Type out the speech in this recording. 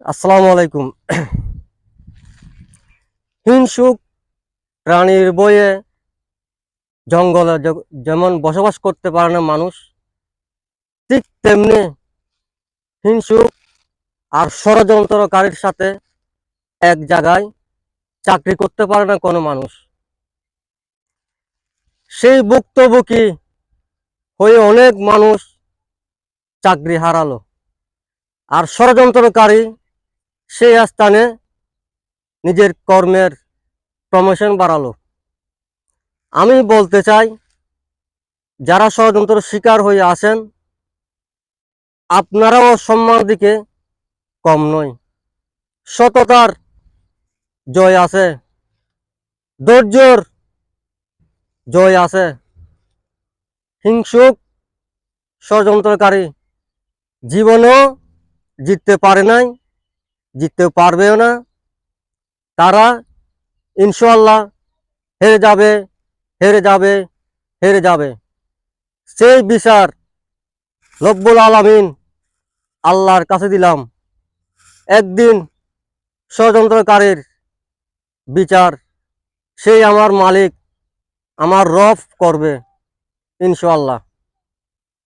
আসসালামু আলাইকুম। হিংসুক প্রাণীর বয়ে জঙ্গলে যেমন বসবাস করতে পারে না মানুষ, ঠিক তেমনি হিংসুক আর ষড়যন্ত্রকারীর সাথে এক জায়গায় চাকরি করতে পারে না কোনো মানুষ। সেই ভুক্তভোগী হয়ে অনেক মানুষ চাকরি হারালো, আর ষড়যন্ত্রকারী সেই স্থানে নিজের কর্মের প্রমোশন বাড়ালো। আমি বলতে চাই, যারা ষড়যন্ত্র শিকার হয়ে আসেন, আপনারাও সম্মান দিকে কম নয়। সততার জয় আছে, ধৈর্যর জয় আছে। হিংসুক ষড়যন্ত্রকারী জীবনও জিততে পারে নাই, জিততে পারবেও না। তারা ইনশাআল্লাহ হেরে যাবে, হেরে যাবে, হেরে যাবে। সেই বিচার রব্বুল আলামিন আল্লাহর কাছে দিলাম। একদিন ষড়যন্ত্রকারীর বিচার সেই আমার মালিক, আমার রব করবে ইনশাআল্লাহ।